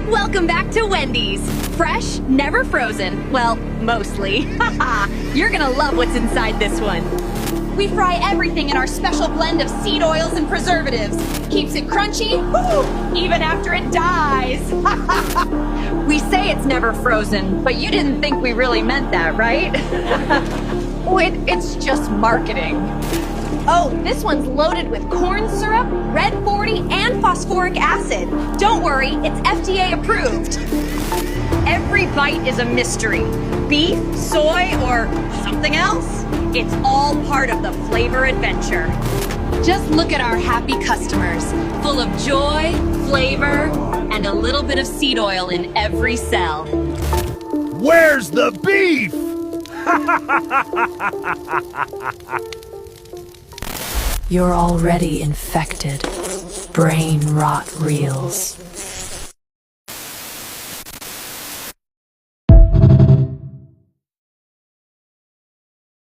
Welcome back to Wendy's. Fresh, never frozen. Well, mostly. Haha, you're gonna love what's inside this one. We fry everything in our special blend of seed oils and preservatives. Keeps it crunchy, even after it dies. We say it's never frozen, but you didn't think we really meant that, right? It's just marketing. Oh, this one's loaded with corn syrup, red 40, and phosphoric acid. Don't worry, it's FDA approved. Every bite is a mystery. Beef, soy, or something else? It's all part of the flavor adventure. Just look at our happy customers, full of joy, flavor, and a little bit of seed oil in every cell. Where's the beef? You're already infected. Brain rot reels.